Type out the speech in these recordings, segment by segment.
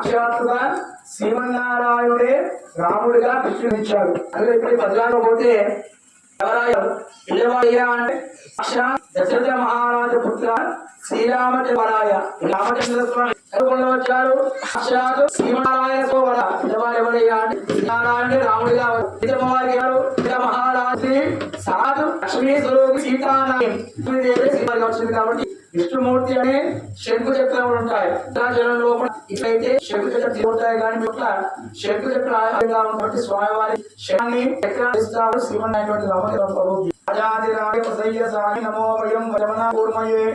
సాక్షాత్తుగా శ్రీమన్నారాయణుడే రాముడిగా కృష్ణుడిచ్చాడు. అందులో ఇప్పుడు బదలాగా పోతే అంటే దశరథ మహారాజు పుత్ర శ్రీరామచంద్రాయ రామచంద్ర స్వామి వచ్చారు. సాక్షాత్ శ్రీమన్నారాయణ సోవర ఎవరయ్యా అంటే శ్రీనారాయణ రాముడిగా మహారాజు సాధు లక్ష్మీ స్వరూపి సీతాదేవి వచ్చింది కాబట్టి విష్ణుమూర్తి అనే శంకు చక్రములు ఉంటాయి. జలం లోపల ఇట్లయితే శంకు చక్రం ఉంటాయి కానీ శంకు చక్రంగా ఉన్నటువంటి స్వామివారి శక్తిని చక్రాలు శ్రీమన్నారాయణ నమో వయం వజమన కూర్మయే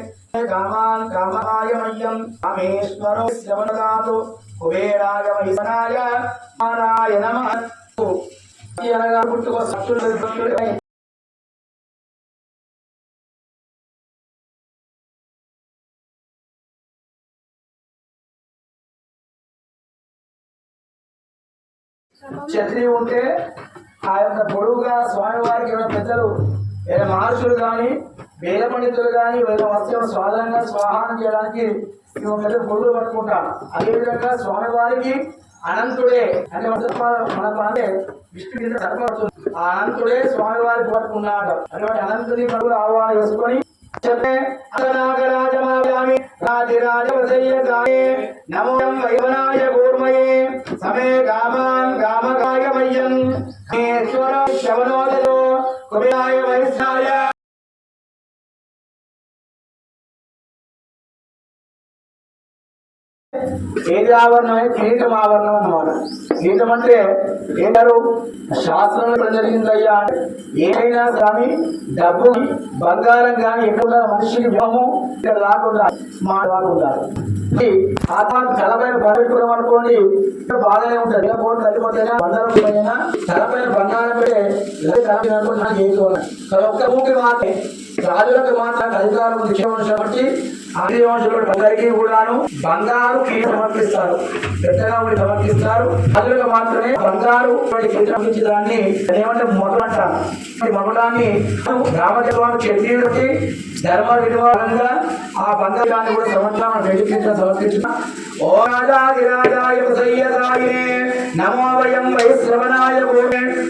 కామాన్ కామాయమయ్యం కామేశ్వరో శ్రవణదాతు కుబేరాయ వైసనాయ నారాయణ నమః అనగా పుట్టుకో సత్తులు ఛత్రి ఉంటే ఆ యొక్క పొడుగుగా స్వామివారికి ఏమైనా పెద్దలు ఏదైనా మహర్షులు కానీ వేద పండితులు కానీ వేద వస్త్రం స్వాధంగా స్వాహానం చేయడానికి పెద్ద పొడుగులు పట్టుకుంటారు. అదేవిధంగా స్వామివారికి అనంతుడే అంటే మనకు అంటే విష్ణు సరిపడుతుంది. ఆ అనంతుడే స్వామివారికి పట్టుకున్నాడు. అటువంటి అనంతుని పడుగులు ఆహ్వానం చేసుకొని నమోయం వైవనాయ కూర్మయే సమే కామాన్ కామకాయమయ్యం ఈశ్వర శవనోదయో కుబేరాయ వైశ్యాయ ఏది ఆవరణమే కిరీటం ఆవరణం అన్నమాట. కిరీటం అంటే ఏంటారు శాస్త్రంలో జరిగిందయ్యా అంటే ఏదైనా కానీ డబ్బు బంగారం కానీ ఎక్కడ మనిషికి వ్యోమం ఇక్కడ రాకుండా మాట రాకుండా ఆత్మకు తలపైన పెట్టుకోవడం అనుకోండి బాగానే ఉంటుంది. తల్లిపోతేనా బంగారం పోయినా తలపైన బంగారం పెడితే ఒక్క మూకి మాత్రమే రాజులకు మాత్రం అధికారం ఉంది కాబట్టి ఆదివంశులు అందరికీ కూడాను బంగారు కిరీటం సమర్పిస్తారు. పెద్దగా ఉండి సమర్పిస్తారు. రాజులకు మాత్రమే బంగారు సమర్పించి దాన్ని ఏమంటే మొదలు అంటారు. మొదలాన్ని రామచంద్రస్వామి చెట్టు ధర్మ వినియోగంగా ఆ బంగారాన్ని కూడా సమర్పించిన ఓ రాజాదిరాజాయ నమో వయం వైశ్రవణాయ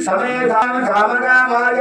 సమేధాం కామకామాయ